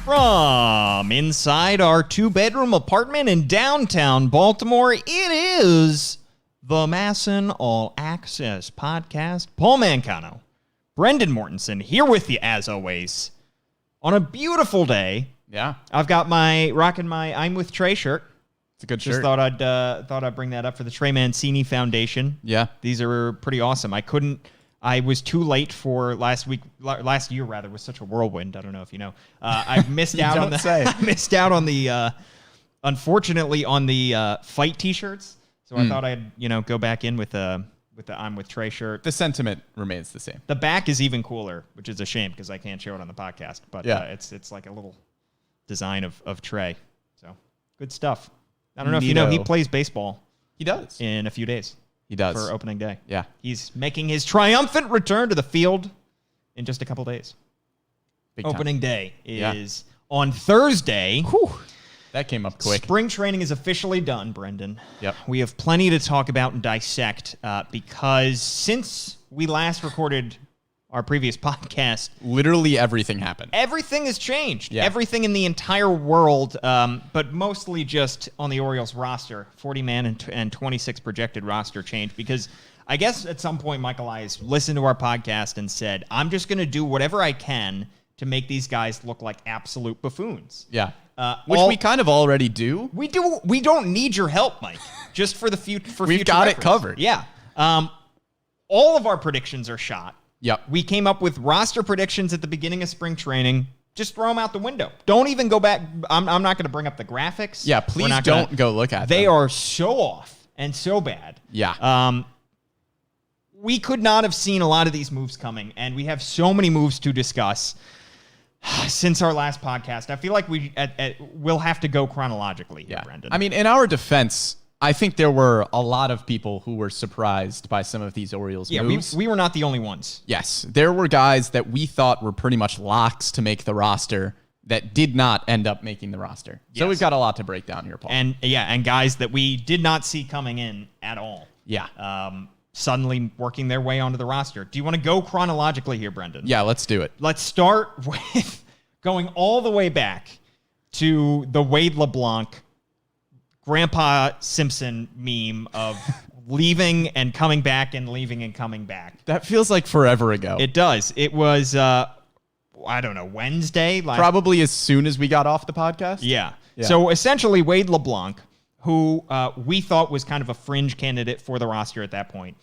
From inside our two-bedroom apartment in downtown Baltimore, it is the MASN All Access Podcast. Paul Mancano, Brendan Mortensen, here with you as always on a beautiful day. Yeah, I've got rocking my I'm with Trey shirt. it's a good Just shirt. thought I'd bring that up for the Trey Mancini Foundation. Yeah, These are pretty awesome. I was too late for last year was such a whirlwind. I don't know if you know. I missed out on I missed out on the unfortunately on the fight t-shirts. So I thought I'd, go back in with the I'm with Trey shirt. the sentiment remains the same. The back is even cooler, which is a shame because I can't show it on the podcast, but Yeah. it's like a little design of Trey. So good stuff. I don't know if you Neato. know, he plays baseball He does. in a few days. He does. For opening day. Yeah. He's making his triumphant return to the field in just a couple days. Big time. Opening day is on Thursday. Whew. That came up quick. Spring training is officially done, Brendan. Yep. We have plenty to talk about and dissect because since we last recorded our previous podcast, Literally everything happened. everything has changed. Yeah. Everything in the entire world, but mostly just on the Orioles roster. 40-man and 26 projected roster change because I guess at some point Michael Eyes listened to our podcast and said, I'm just going to do whatever I can to make these guys look like absolute buffoons. Yeah. Which we kind of already do. We do. We don't need your help, Mike. Just for the future. We've got it covered. Yeah. All of our predictions are shot. Yep. We came up with roster predictions at the beginning of spring training. Just throw them out the window. Don't even go back. I'm not going to bring up the graphics. Yeah, please don't go look at them. They are so off and so bad. Yeah. We could not have seen a lot of these moves coming, and we have so many moves to discuss since our last podcast. I feel like we'll have to go chronologically here, Brendan. I mean, in our defense, I think there were a lot of people who were surprised by some of these Orioles moves. We were not the only ones. Yes, there were guys that we thought were pretty much locks to make the roster that did not end up making the roster. Yes. So we've got a lot to break down here, Paul. And guys that we did not see coming in at all. Yeah. Suddenly working their way onto the roster. Do you want to go chronologically here, Brendan? Yeah, let's do it. Let's start with going all the way back to the Wade LeBlanc Grandpa Simpson meme of leaving and coming back and leaving and coming back. That feels like forever ago. It does. It was, I don't know, Wednesday? Probably as soon as we got off the podcast. Yeah. So essentially, Wade LeBlanc, who we thought was kind of a fringe candidate for the roster at that point.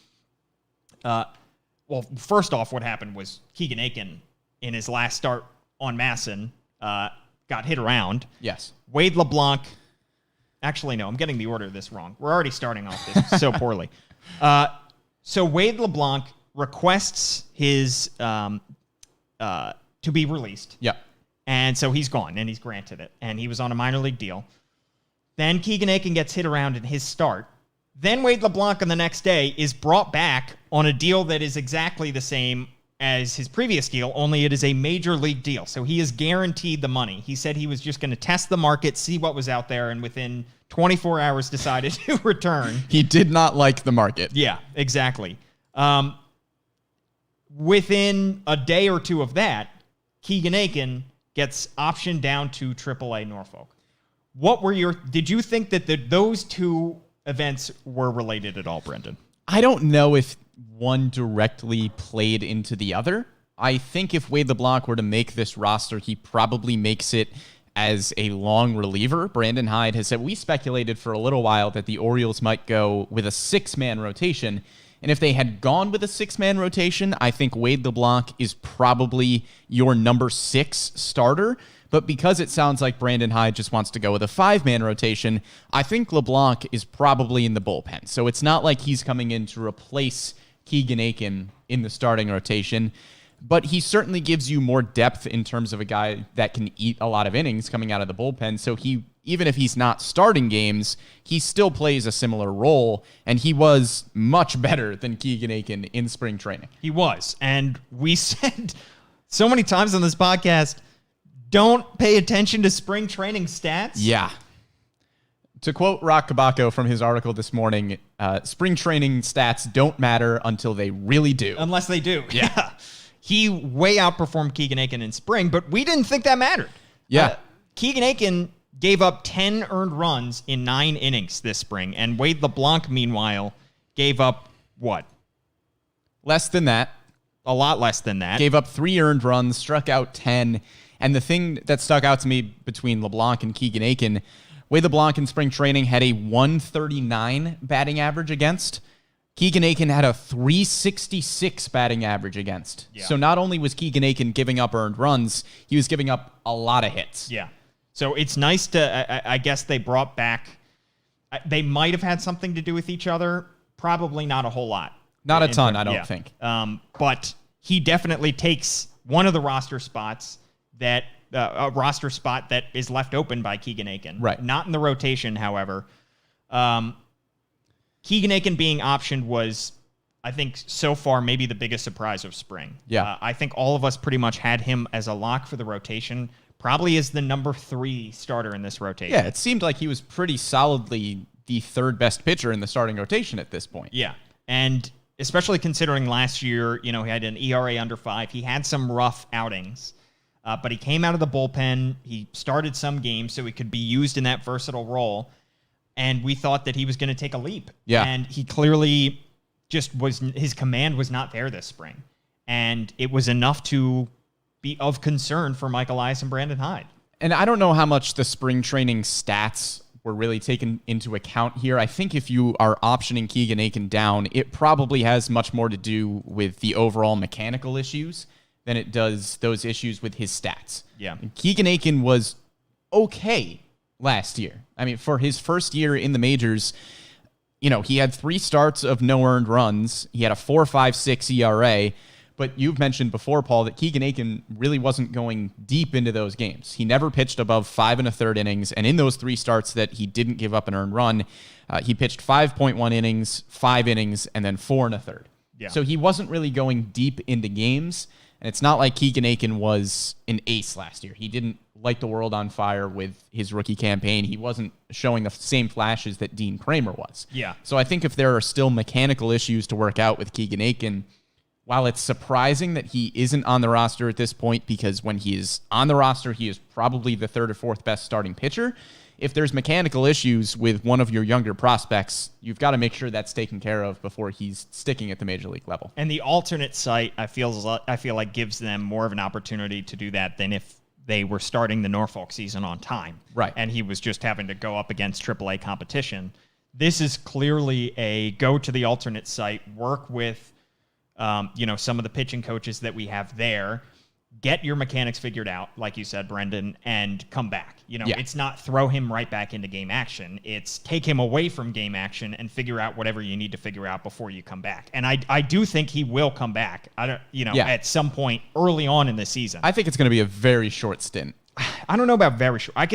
Well, first off, what happened was Keegan Aiken, in his last start on MASN, got hit around. Yes. Wade LeBlanc. Actually, no, I'm getting the order of this wrong. We're already starting off this so poorly. So Wade LeBlanc requests his to be released. Yeah. And so he's gone, and he's granted it. And he was on a minor league deal. Then Keegan Aiken gets hit around in his start. Then Wade LeBlanc on the next day is brought back on a deal that is exactly the same as his previous deal, only it is a major league deal. So he is guaranteed the money. He said he was just going to test the market, see what was out there, and within 24 hours decided to return. He did not like the market. Yeah, exactly. Within a day or two of that, Keegan Aiken gets optioned down to AAA Norfolk. Did you think that those two events were related at all, Brendan? I don't know if one directly played into the other. I think if Wade LeBlanc were to make this roster, he probably makes it as a long reliever. Brandon Hyde has said, we speculated for a little while that the Orioles might go with a 6-man rotation. And if they had gone with a 6-man rotation, I think Wade LeBlanc is probably your number 6 starter. But because it sounds like Brandon Hyde just wants to go with a 5-man rotation, I think LeBlanc is probably in the bullpen. So it's not like he's coming in to replace Keegan Aiken in the starting rotation. But he certainly gives you more depth in terms of a guy that can eat a lot of innings coming out of the bullpen. So even if he's not starting games, he still plays a similar role, and he was much better than Keegan Aiken in spring training. He was, and we said so many times on this podcast, don't pay attention to spring training stats. Yeah. To quote Rock Kabako from his article this morning, spring training stats don't matter until they really do. Unless they do. Yeah. He way outperformed Keegan Aiken in spring, but we didn't think that mattered. Yeah. Keegan Aiken gave up 10 earned runs in 9 innings this spring, and Wade LeBlanc, meanwhile, gave up what? Less than that. A lot less than that. Gave up 3 earned runs, struck out 10. And the thing that stuck out to me between LeBlanc and Keegan Aiken, Wade LeBlanc in spring training had a 139 batting average against. Keegan Aiken had a 366 batting average against. Yeah. So not only was Keegan Aiken giving up earned runs, he was giving up a lot of hits. Yeah. So it's nice to, I guess they brought back, they might have had something to do with each other. Probably not a whole lot. Not a ton, I don't think. But he definitely takes one of the roster spots that, a roster spot that is left open by Keegan Aiken. Right. Not in the rotation, however. Keegan Aiken being optioned was, I think, so far maybe the biggest surprise of spring. Yeah. I think all of us pretty much had him as a lock for the rotation. Probably is the number 3 starter in this rotation. Yeah, it seemed like he was pretty solidly the 3rd best pitcher in the starting rotation at this point. Yeah, and especially considering last year, he had an ERA under 5. He had some rough outings, but he came out of the bullpen. He started some games, so he could be used in that versatile role. And we thought that he was going to take a leap. Yeah. And he clearly just his command was not there this spring. And it was enough to be of concern for Mike Elias and Brandon Hyde. And I don't know how much the spring training stats were really taken into account here. I think if you are optioning Keegan Aiken down, it probably has much more to do with the overall mechanical issues than it does those issues with his stats. Yeah. And Keegan Aiken was okay last year. I mean, for his first year in the majors, he had 3 starts of no earned runs. He had a 4.56 ERA. But you've mentioned before, Paul, that Keegan Aiken really wasn't going deep into those games. He never pitched above 5 1/3 innings, and in those 3 starts that he didn't give up an earned run, he pitched 5.1 innings, 5 innings, and then 4 1/3. Yeah. So he wasn't really going deep into games, and it's not like Keegan Aiken was an ace last year. He didn't light the world on fire with his rookie campaign. He wasn't showing the same flashes that Dean Kramer was. Yeah. So I think if there are still mechanical issues to work out with Keegan Aiken, while it's surprising that he isn't on the roster at this point, because when he is on the roster, he is probably the 3rd or 4th best starting pitcher. If there's mechanical issues with one of your younger prospects, you've got to make sure that's taken care of before he's sticking at the major league level. And the alternate site, I feel like gives them more of an opportunity to do that than if they were starting the Norfolk season on time. Right. And he was just having to go up against AAA competition. This is clearly a go to the alternate site, work with some of the pitching coaches that we have there, get your mechanics figured out, like you said, Brendan, and come back. It's not throw him right back into game action. It's take him away from game action and figure out whatever you need to figure out before you come back. And I do think he will come back, at some point early on in the season. I think it's going to be a very short stint. I don't know about very short. I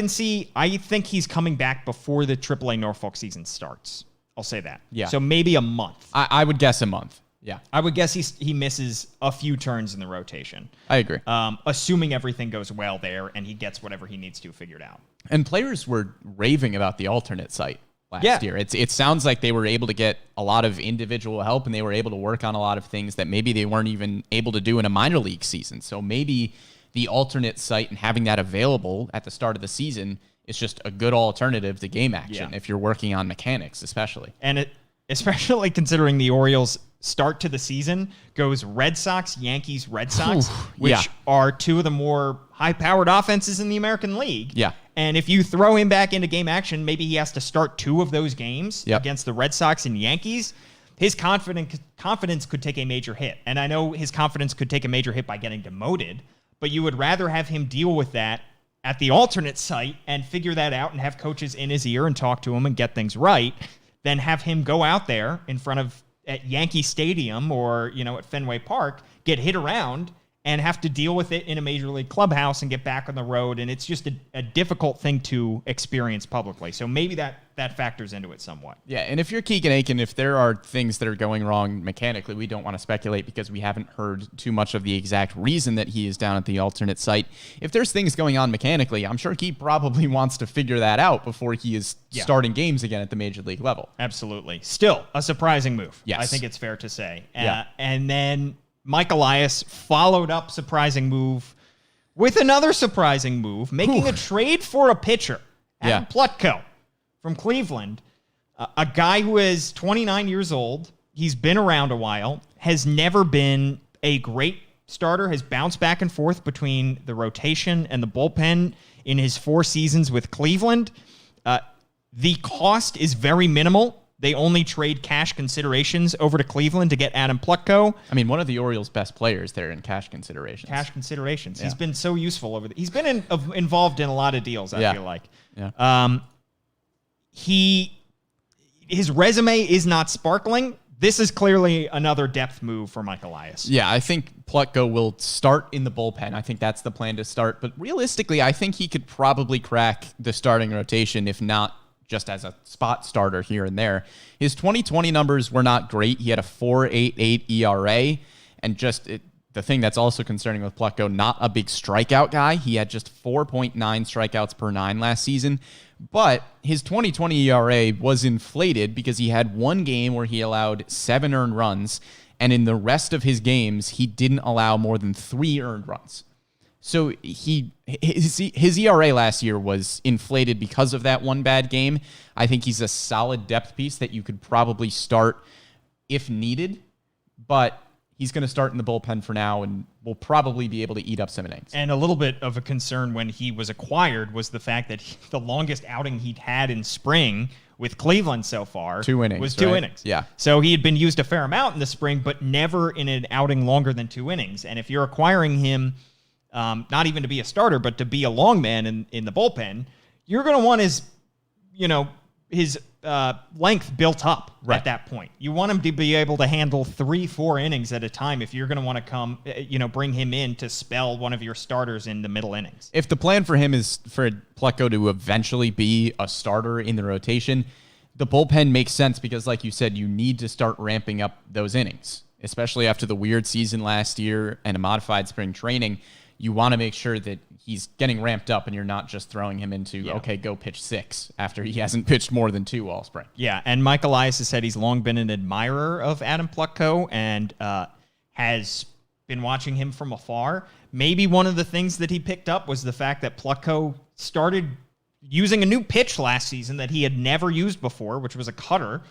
think he's coming back before the AAA Norfolk season starts. I'll say that. Yeah. So maybe a month. I would guess a month. Yeah. I would guess he misses a few turns in the rotation. I agree. Assuming everything goes well there and he gets whatever he needs to figured out. And players were raving about the alternate site last year. It sounds like they were able to get a lot of individual help and they were able to work on a lot of things that maybe they weren't even able to do in a minor league season. So maybe the alternate site and having that available at the start of the season is just a good alternative to game action if you're working on mechanics, especially. And especially considering the Orioles' start to the season goes Red Sox, Yankees, Red Sox, which are 2 of the more high-powered offenses in the American League. Yeah. And if you throw him back into game action, maybe he has to start 2 of those games against the Red Sox and Yankees. His confidence could take a major hit. And I know his confidence could take a major hit by getting demoted, but you would rather have him deal with that at the alternate site and figure that out and have coaches in his ear and talk to him and get things right than have him go out there in front of at Yankee Stadium or, at Fenway Park, get hit around and have to deal with it in a major league clubhouse and get back on the road. And it's just a difficult thing to experience publicly. So maybe that factors into it somewhat. Yeah, and if you're Keegan Aiken, if there are things that are going wrong mechanically, we don't want to speculate because we haven't heard too much of the exact reason that he is down at the alternate site. If there's things going on mechanically, I'm sure he probably wants to figure that out before he is starting games again at the major league level. Absolutely. Still, a surprising move. Yes. I think it's fair to say. And then Mike Elias followed up surprising move with another surprising move, making a trade for a pitcher, Adam Plutko from Cleveland, a guy who is 29 years old. He's been around a while, has never been a great starter, has bounced back and forth between the rotation and the bullpen in his 4 seasons with Cleveland. The cost is very minimal. They only trade cash considerations over to Cleveland to get Adam Plutko. I mean, one of the Orioles' best players there in cash considerations. Cash considerations. Yeah. He's been so useful over he's been involved in a lot of deals, I feel like. Yeah. His resume is not sparkling. This is clearly another depth move for Mike Elias. Yeah, I think Plutko will start in the bullpen. I think that's the plan to start. But realistically, I think he could probably crack the starting rotation, if not just as a spot starter here and there. His 2020 numbers were not great. He had a 4.88 ERA, and the thing that's also concerning with Plutko, not a big strikeout guy. He had just 4.9 strikeouts per 9 last season, but his 2020 ERA was inflated because he had one game where he allowed 7 earned runs, and in the rest of his games, he didn't allow more than 3 earned runs. So his ERA last year was inflated because of that one bad game. I think he's a solid depth piece that you could probably start if needed, but he's going to start in the bullpen for now and will probably be able to eat up some innings. And a little bit of a concern when he was acquired was the fact that the longest outing he'd had in spring with Cleveland so far 2 innings, was 2 innings. Yeah. So he had been used a fair amount in the spring, but never in an outing longer than 2 innings. And if you're acquiring him, not even to be a starter, but to be a long man in the bullpen, you're going to want his length built up at that point. You want him to be able to handle 3-4 innings at a time if you're going to want to bring him in to spell one of your starters in the middle innings. If the plan for him is for Plutko to eventually be a starter in the rotation, the bullpen makes sense because, like you said, you need to start ramping up those innings, especially after the weird season last year and a modified spring training. You want to make sure that he's getting ramped up and you're not just throwing him into, okay, go pitch 6 after he hasn't pitched more than 2 all spring. Yeah, and Mike Elias has said he's long been an admirer of Adam Plutko and has been watching him from afar. Maybe one of the things that he picked up was the fact that Plutko started using a new pitch last season that he had never used before, which was a cutter.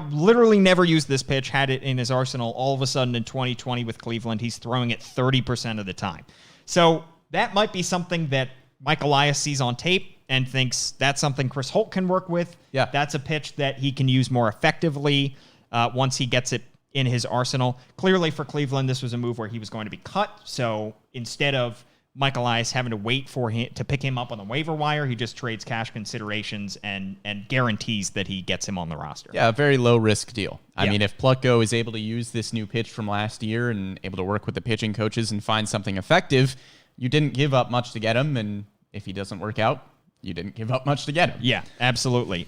Literally never used this pitch, had it in his arsenal. All of a sudden in 2020 with Cleveland, he's throwing it 30% of the time. So that might be something that Mike Elias sees on tape and thinks that's something Chris Holt can work with. Yeah. That's a pitch that he can use more effectively once he gets it in his arsenal. Clearly for Cleveland, this was a move where he was going to be cut. So instead of Mike Elias having to wait for him to pick him up on the waiver wire, he just trades cash considerations and guarantees that he gets him on the roster. Yeah, a very low risk deal. I mean, if Plutko is able to use this new pitch from last year and able to work with the pitching coaches and find something effective, you didn't give up much to get him. And if he doesn't work out, you didn't give up much to get him. Yeah, absolutely.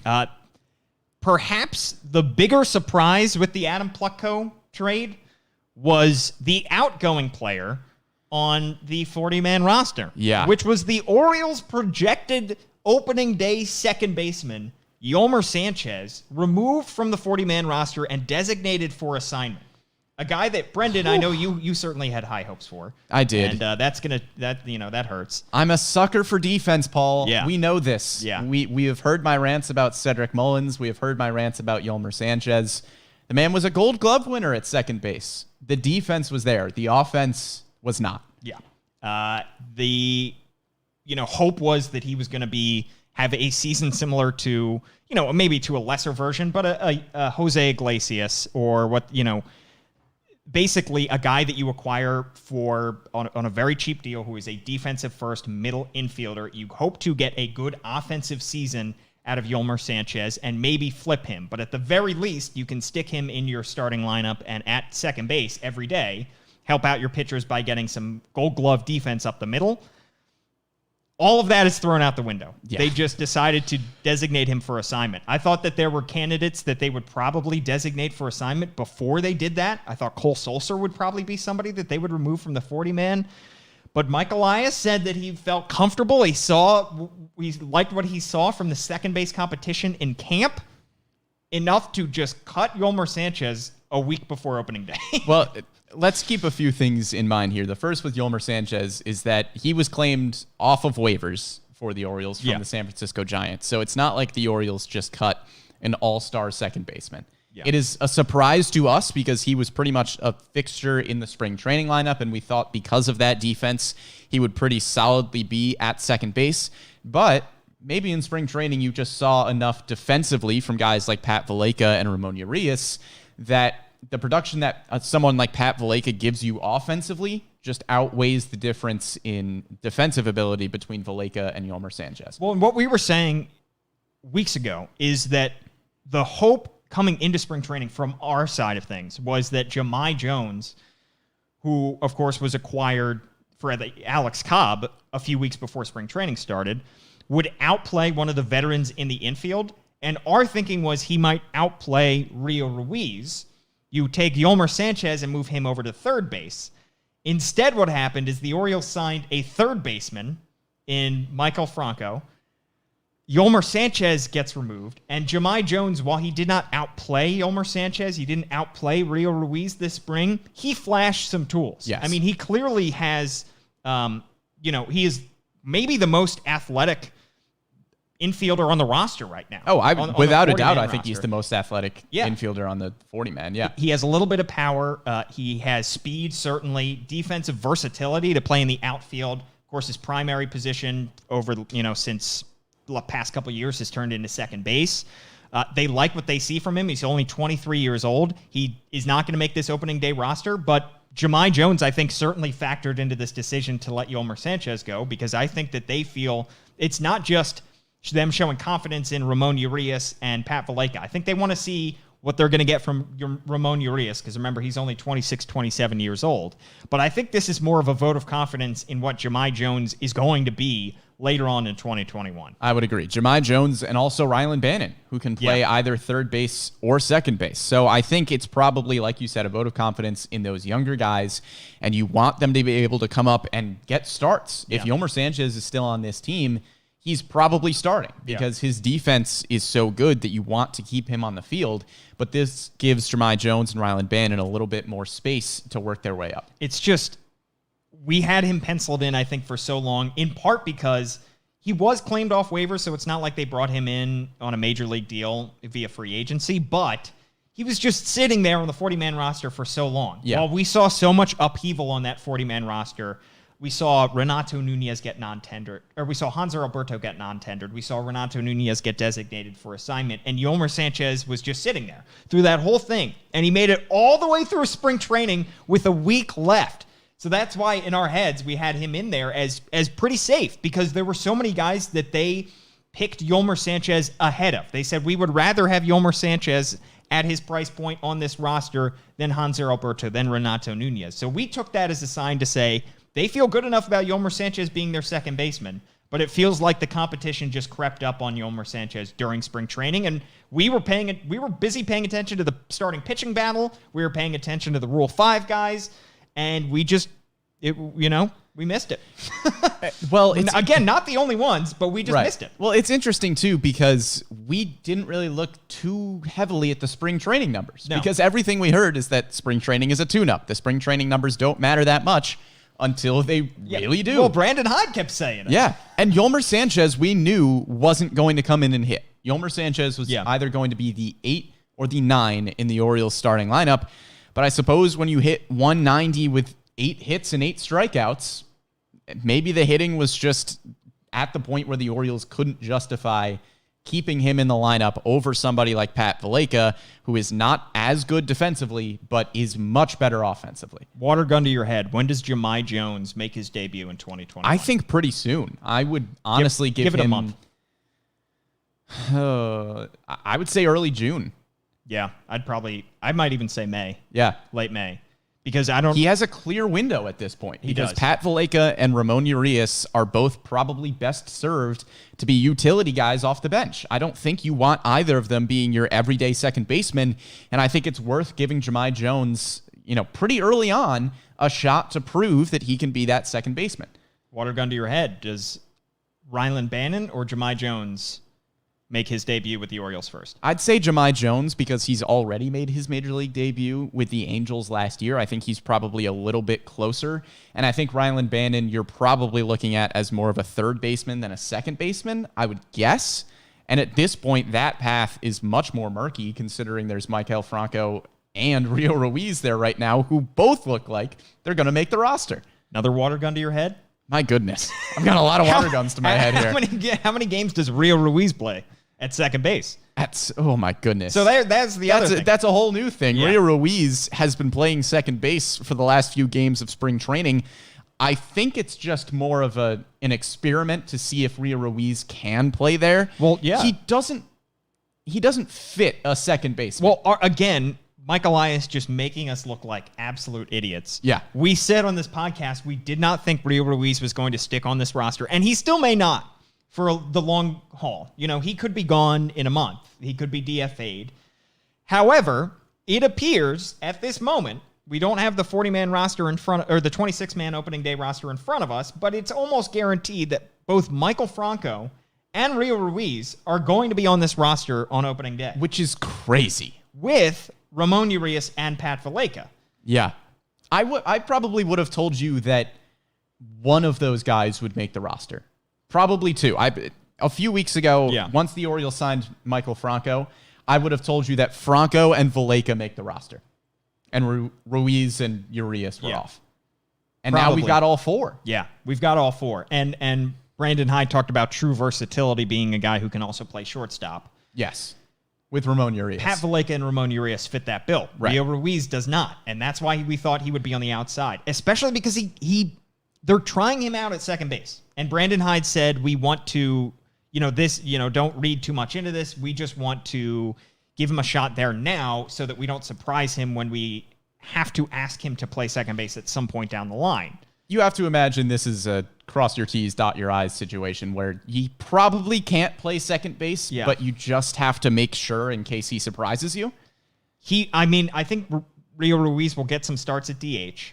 Perhaps the bigger surprise with the Adam Plutko trade was the outgoing player on the 40-man roster, which was the Orioles' projected opening day second baseman, Yolmer Sánchez, removed from the 40-man roster and designated for assignment. A guy that, Brendan, I know you certainly had high hopes for. I did. And that hurts. I'm a sucker for defense, Paul. Yeah. We know this. Yeah. We have heard my rants about Cedric Mullins. We have heard my rants about Yolmer Sanchez. The man was a Gold Glove winner at second base. The defense was there. The offense was not. Yeah. The hope was that he was going to have a season similar to, maybe to a lesser version, but a Jose Iglesias or basically a guy that you acquire on a very cheap deal who is a defensive first middle infielder. You hope to get a good offensive season out of Yolmer Sanchez and maybe flip him. But at the very least, you can stick him in your starting lineup and at second base every day, help out your pitchers by getting some Gold Glove defense up the middle. All of that is thrown out the window. Yeah. They just decided to designate him for assignment. I thought that there were candidates that they would probably designate for assignment before they did that. I thought Cole Sulser would probably be somebody that they would remove from the 40-man. But Mike Elias said that he felt comfortable. He liked what he saw from the second base competition in camp enough to just cut Yolmer Sanchez a week before opening day. Well, let's keep a few things in mind here. The first with Yolmer Sanchez is that he was claimed off of waivers for the Orioles from the San Francisco Giants. So it's not like the Orioles just cut an all-star second baseman. Yeah. It is a surprise to us because he was pretty much a fixture in the spring training lineup, and we thought because of that defense, he would pretty solidly be at second base. But maybe in spring training, you just saw enough defensively from guys like Pat Valaika and Ramon Urias that the production that someone like Pat Valaika gives you offensively just outweighs the difference in defensive ability between Valaika and Yolmer Sanchez. Well, and what we were saying weeks ago is that the hope coming into spring training from our side of things was that Jamai Jones, who, of course, was acquired for the Alex Cobb a few weeks before spring training started, would outplay one of the veterans in the infield. And our thinking was he might outplay Rio Ruiz. You take Yolmer Sanchez and move him over to third base. Instead, what happened is the Orioles signed a third baseman in Michael Franco. Yolmer Sanchez gets removed, and Jamai Jones, while he did not outplay Yolmer Sanchez, he didn't outplay Rio Ruiz this spring, he flashed some tools. Yes. I mean, he clearly has, he is maybe the most athletic infielder on the roster right now. Oh, without a doubt, I think he's the most athletic infielder on the 40-man, He has a little bit of power. He has speed, certainly. Defensive versatility to play in the outfield. Of course, his primary position since the past couple of years has turned into second base. They like what they see from him. He's only 23 years old. He is not going to make this opening day roster, but Jamai Jones, I think, certainly factored into this decision to let Yolmer Sanchez go, because I think that they feel it's not just them showing confidence in Ramon Urias and Pat Valaika. I think they want to see what they're going to get from Ramon Urias, because remember, he's only 26, 27 years old. But I think this is more of a vote of confidence in what Jamai Jones is going to be later on in 2021. I would agree. Jamai Jones and also Rylan Bannon, who can play either third base or second base. So I think it's probably, like you said, a vote of confidence in those younger guys, and you want them to be able to come up and get starts. If Yolmer Sanchez is still on this team, he's probably starting because his defense is so good that you want to keep him on the field. But this gives Jamai Jones and Rylan Bannon a little bit more space to work their way up. It's just, we had him penciled in, I think, for so long, in part because he was claimed off waivers, so it's not like they brought him in on a major league deal via free agency, but he was just sitting there on the 40-man roster for so long. Yeah. While we saw so much upheaval on that 40-man roster, we saw Renato Nunez get non-tendered, or we saw Hanser Alberto get non-tendered. We saw Renato Nunez get designated for assignment, and Yolmer Sanchez was just sitting there through that whole thing. And he made it all the way through spring training with a week left. So that's why in our heads we had him in there as pretty safe, because there were so many guys that they picked Yolmer Sanchez ahead of. They said, we would rather have Yolmer Sanchez at his price point on this roster than Hanser Alberto, than Renato Nunez. So we took that as a sign to say, they feel good enough about Yolmer Sanchez being their second baseman, but it feels like the competition just crept up on Yolmer Sanchez during spring training, and we were busy paying attention to the starting pitching battle. We were paying attention to the Rule 5 guys, and we missed it. Well, again, not the only ones, but we just missed it. Well, it's interesting, too, because we didn't really look too heavily at the spring training numbers, because everything we heard is that spring training is a tune-up. The spring training numbers don't matter that much until they really do. Well, Brandon Hyde kept saying it. Yeah, and Yolmer Sanchez, we knew, wasn't going to come in and hit. Yolmer Sanchez was either going to be the 8 or the 9 in the Orioles starting lineup, but I suppose when you hit 190 with 8 hits and 8 strikeouts, maybe the hitting was just at the point where the Orioles couldn't justify keeping him in the lineup over somebody like Pat Valaika, who is not as good defensively, but is much better offensively. Water gun to your head. When does Jamai Jones make his debut in 2020? I think pretty soon. I would honestly give it him a month. I would say early June. Yeah, I might even say May. Yeah. Late May. Because he has a clear window at this point. He does. Pat Valaika and Ramon Urias are both probably best served to be utility guys off the bench. I don't think you want either of them being your everyday second baseman, and I think it's worth giving Jamai Jones, pretty early on, a shot to prove that he can be that second baseman. Water gun to your head. Does Rylan Bannon or Jamai Jones make his debut with the Orioles first? I'd say Jamai Jones because he's already made his major league debut with the Angels last year. I think he's probably a little bit closer. And I think Ryland Bannon, you're probably looking at as more of a third baseman than a second baseman, I would guess. And at this point, that path is much more murky considering there's Maikel Franco and Rio Ruiz there right now who both look like they're going to make the roster. Another water gun to your head? My goodness. I've got a lot of water guns to my head here. How many games does Rio Ruiz play at second base? Oh my goodness. So that's the other thing. That's a whole new thing. Yeah. Rio Ruiz has been playing second base for the last few games of spring training. I think it's just more of an experiment to see if Rio Ruiz can play there. Well, yeah. He doesn't fit a second baseman. Well, again, Mike Elias just making us look like absolute idiots. Yeah. We said on this podcast we did not think Rio Ruiz was going to stick on this roster, and he still may not for the long haul. You know, he could be gone in a month. He could be DFA'd. However, it appears at this moment, we don't have the 40-man roster in front, or the 26-man opening day roster in front of us, but it's almost guaranteed that both Maikel Franco and Rio Ruiz are going to be on this roster on opening day. Which is crazy. With Ramon Urias and Pat Valaika. Yeah. I probably would have told you that one of those guys would make the roster. Probably two. A few weeks ago, once the Orioles signed Maikel Franco, I would have told you that Franco and Valaika make the roster. And Ruiz and Urias were off. And now we've got all four. Yeah, we've got all four. And Brandon Hyde talked about true versatility, being a guy who can also play shortstop. Yes. With Ramon Urias. Pat Valaika and Ramon Urias fit that bill. Right. Rio Ruiz does not. And that's why we thought he would be on the outside. Especially because they're trying him out at second base. And Brandon Hyde said, we want to, don't read too much into this. We just want to give him a shot there now so that we don't surprise him when we have to ask him to play second base at some point down the line. You have to imagine this is a cross your T's, dot your I's situation where he probably can't play second base, but you just have to make sure in case he surprises you. I think Rio Ruiz will get some starts at DH.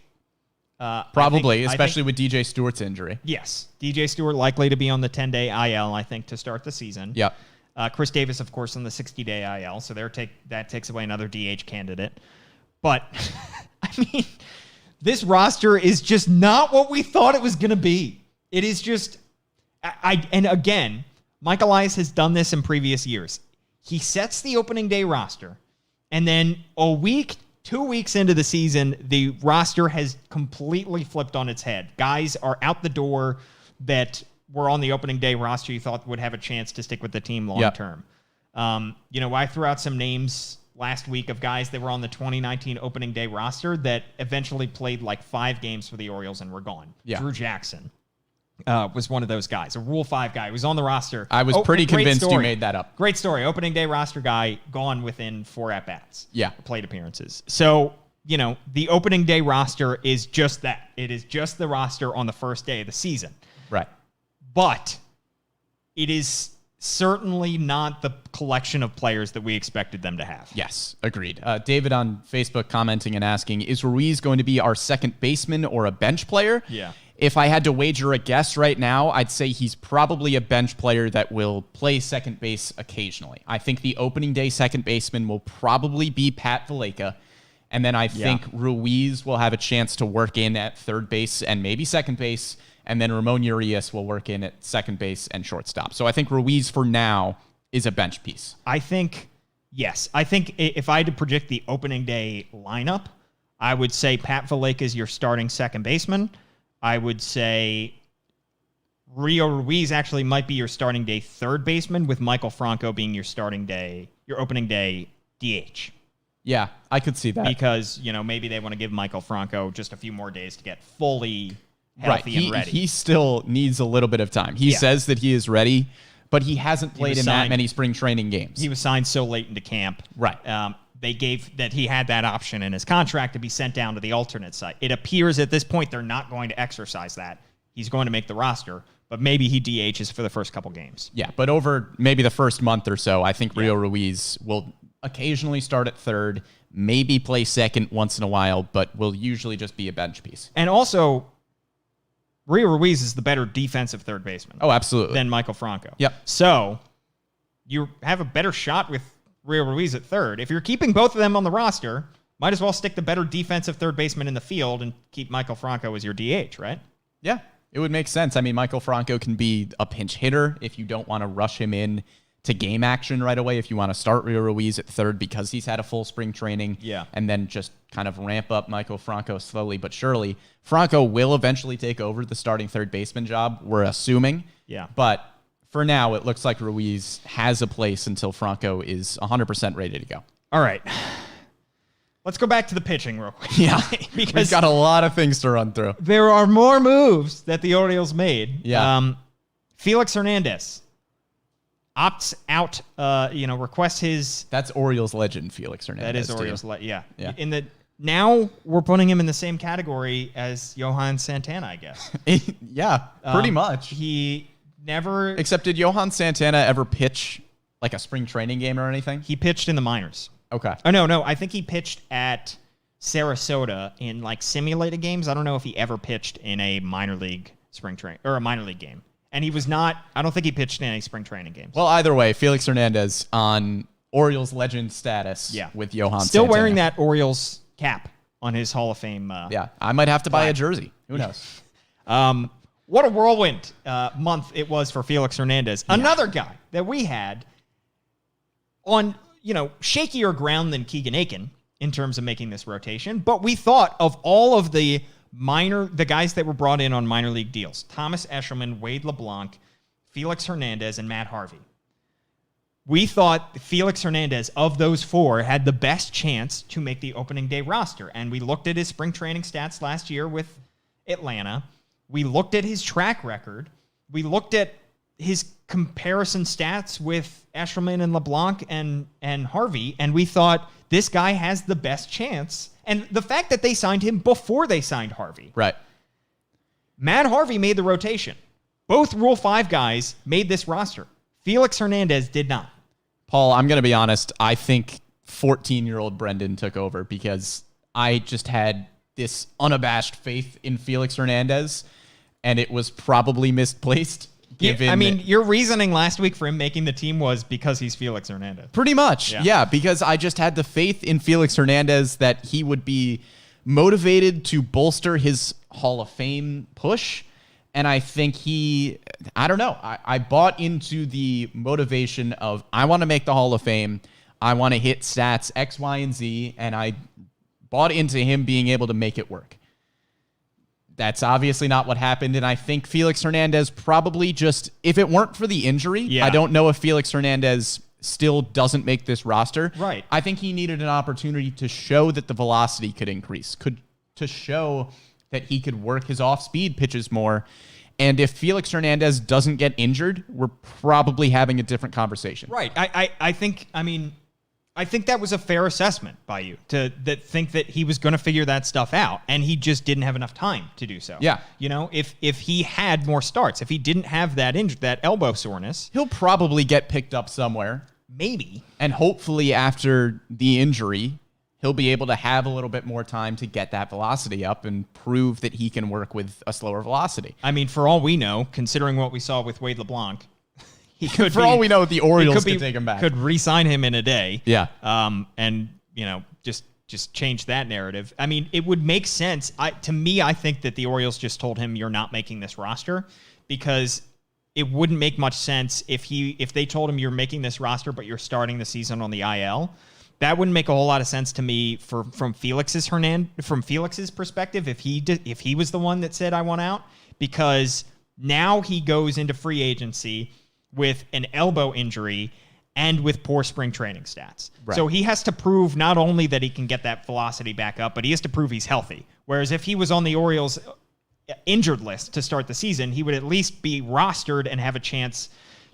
Probably, especially with DJ Stewart's injury. Yes. DJ Stewart likely to be on the 10-day IL, I think, to start the season. Yep. Chris Davis, of course, on the 60-day IL, so that takes away another DH candidate. But, this roster is just not what we thought it was going to be. It is just... and again, Mike Elias has done this in previous years. He sets the opening day roster, and then 2 weeks into the season, the roster has completely flipped on its head. Guys are out the door that were on the opening day roster you thought would have a chance to stick with the team long term. I threw out some names last week of guys that were on the 2019 opening day roster that eventually played like 5 games for the Orioles and were gone. Yeah. Drew Jackson was one of those guys, a Rule 5 guy. He was on the roster. I was pretty convinced you made that up. Great story. Opening day roster guy gone within 4 at-bats. Yeah. Plate appearances. So, the opening day roster is just that. It is just the roster on the first day of the season. Right. But it is certainly not the collection of players that we expected them to have. Yes, agreed. David on Facebook commenting and asking, is Ruiz going to be our second baseman or a bench player? Yeah. If I had to wager a guess right now, I'd say he's probably a bench player that will play second base occasionally. I think the opening day second baseman will probably be Pat Valaika. And then I think Ruiz will have a chance to work in at third base and maybe second base. And then Ramon Urias will work in at second base and shortstop. So I think Ruiz for now is a bench piece. I think if I had to predict the opening day lineup, I would say Pat Valaika is your starting second baseman. I would say Rio Ruiz actually might be your starting day third baseman, with Maikel Franco being your opening day DH. Yeah, I could see that. Because, maybe they want to give Maikel Franco just a few more days to get fully healthy and ready. He still needs a little bit of time. He says that he is ready, but he hasn't played in that many spring training games. He was signed so late into camp. Right. They gave that he had that option in his contract to be sent down to the alternate site. It appears at this point they're not going to exercise that. He's going to make the roster, but maybe he DHs for the first couple games. Yeah, but over maybe the first month or so, I think Rio Ruiz will occasionally start at third, maybe play second once in a while, but will usually just be a bench piece. And also, Rio Ruiz is the better defensive third baseman. Oh, absolutely. Than Maikel Franco. Yep. So, you have a better shot with Rio Ruiz at third. If you're keeping both of them on the roster, might as well stick the better defensive third baseman in the field and keep Michael Franco as your DH, right? Yeah, it would make sense. I mean, Michael Franco can be a pinch hitter if you don't want to rush him in to game action right away, if you want to start Rio Ruiz at third because he's had a full spring training, and then just kind of ramp up Michael Franco slowly but surely. Franco will eventually take over the starting third baseman job, we're assuming. Yeah. But for now, it looks like Ruiz has a place until Franco is 100% ready to go. All right. Let's go back to the pitching real quick. Yeah, because we've got a lot of things to run through. There are more moves that the Orioles made. Yeah. Felix Hernandez opts out, requests his... That's Orioles legend, Felix Hernandez. That is Orioles legend, yeah. Now we're putting him in the same category as Johan Santana, I guess. Yeah, pretty much. He never... Except did Johan Santana ever pitch like a spring training game or anything? He pitched in the minors. Okay. Oh, no. I think he pitched at Sarasota in like simulated games. I don't know if he ever pitched in a minor league spring training or a minor league game. And he was not, I don't think he pitched in any spring training games. Well, either way, Felix Hernandez on Orioles legend status with Johan Still Santana. wearing that Orioles cap on his Hall of Fame. Yeah, I might have to buy a jersey. Who knows? What a whirlwind month it was for Felix Hernandez. Yeah. Another guy that we had on, shakier ground than Keegan Aiken in terms of making this rotation. But we thought of all of the guys that were brought in on minor league deals: Thomas Eshelman, Wade LeBlanc, Felix Hernandez, and Matt Harvey. We thought Felix Hernandez, of those four, had the best chance to make the opening day roster. And we looked at his spring training stats last year with Atlanta. We looked at his track record. We looked at his comparison stats with Eshelman and LeBlanc and Harvey, and we thought this guy has the best chance. And the fact that they signed him before they signed Harvey. Right. Matt Harvey made the rotation. Both Rule 5 guys made this roster. Felix Hernandez did not. Paul, I'm going to be honest. I think 14-year-old Brendan took over because I just had this unabashed faith in Felix Hernandez, and it was probably misplaced. Your reasoning last week for him making the team was because he's Felix Hernandez. Pretty much, yeah, because I just had the faith in Felix Hernandez that he would be motivated to bolster his Hall of Fame push. And I think I bought into the motivation of, I want to make the Hall of Fame. I want to hit stats X, Y, and Z. And I bought into him being able to make it work. That's obviously not what happened. And I think Felix Hernandez probably just, if it weren't for the injury, I don't know if Felix Hernandez still doesn't make this roster. Right. I think he needed an opportunity to show that the velocity could increase, to show that he could work his off-speed pitches more. And if Felix Hernandez doesn't get injured, we're probably having a different conversation. Right. I think that was a fair assessment by you to think that he was going to figure that stuff out, and he just didn't have enough time to do so. Yeah. If he had more starts, if he didn't have that elbow soreness, he'll probably get picked up somewhere. Maybe. And hopefully after the injury, he'll be able to have a little bit more time to get that velocity up and prove that he can work with a slower velocity. I mean, for all we know, considering what we saw with Wade LeBlanc, he could. For all we know, the Orioles could take him back. Could re-sign him in a day. Yeah. And just change that narrative. I mean, it would make sense. To me, I think that the Orioles just told him, "You're not making this roster," because it wouldn't make much sense if they told him, "You're making this roster, but you're starting the season on the IL." That wouldn't make a whole lot of sense to me from Felix's perspective if he was the one that said, "I want out," because now he goes into free agency with an elbow injury and with poor spring training stats. Right. So he has to prove not only that he can get that velocity back up, but he has to prove he's healthy. Whereas if he was on the Orioles injured list to start the season, he would at least be rostered and have a chance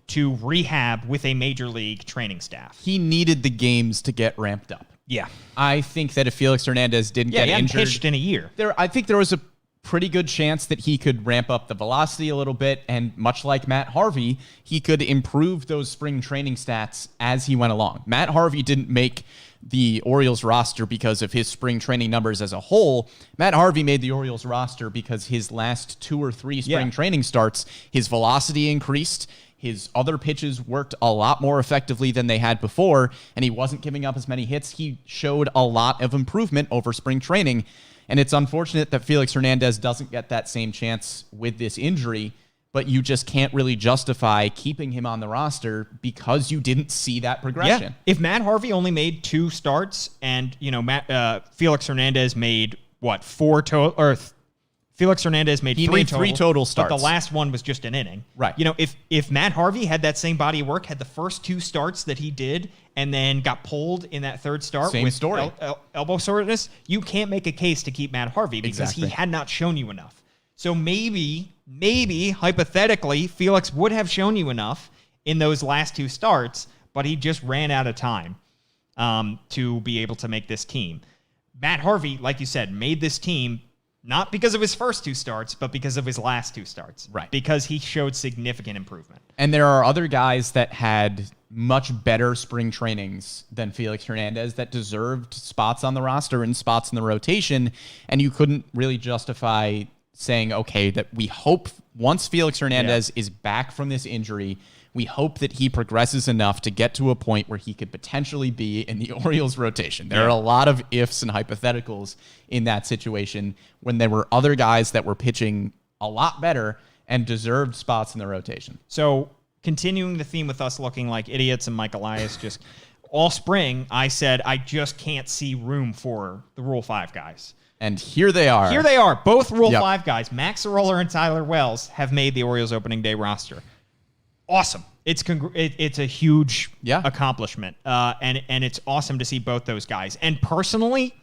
to rehab with a major league training staff. He needed the games to get ramped up. Yeah. I think that if Felix Hernandez didn't get injured, pitched in a year. I think there was a pretty good chance that he could ramp up the velocity a little bit, and much like Matt Harvey, he could improve those spring training stats as he went along. Matt Harvey didn't make the Orioles roster because of his spring training numbers as a whole. Matt Harvey made the Orioles roster because his last 2 or 3 spring training starts, his velocity increased, His other pitches worked a lot more effectively than they had before, and he wasn't giving up as many hits. He showed a lot of improvement over spring training, and it's unfortunate that Felix Hernandez doesn't get that same chance with this injury, but you just can't really justify keeping him on the roster because you didn't see that progression. Yeah. If Matt Harvey only made 2 starts and, Felix Hernandez made, 4 total, or Felix Hernandez made he 3 made total. 3 total starts. But the last one was just an inning. Right. If Matt Harvey had that same body of work, had the first 2 starts that he did, and then got pulled in that third start Same with story. Elbow soreness, you can't make a case to keep Matt Harvey because he had not shown you enough. So maybe, hypothetically, Felix would have shown you enough in those last 2 starts, but he just ran out of time to be able to make this team. Matt Harvey, like you said, made this team not because of his first 2 starts, but because of his last 2 starts. Right. Because he showed significant improvement. And there are other guys that had much better spring trainings than Felix Hernandez that deserved spots on the roster and spots in the rotation, and you couldn't really justify saying, okay, that we hope once Felix Hernandez is back from this injury, we hope that he progresses enough to get to a point where he could potentially be in the Orioles rotation. There are a lot of ifs and hypotheticals in that situation when there were other guys that were pitching a lot better and deserved spots in the rotation. So continuing the theme with us looking like idiots and Mike Elias, just all spring, I said, I just can't see room for the Rule 5 guys. And here they are. Here they are. Both Rule 5 guys, Max Aroller and Tyler Wells, have made the Orioles opening day roster. Awesome. It's a huge accomplishment. And it's awesome to see both those guys. And personally,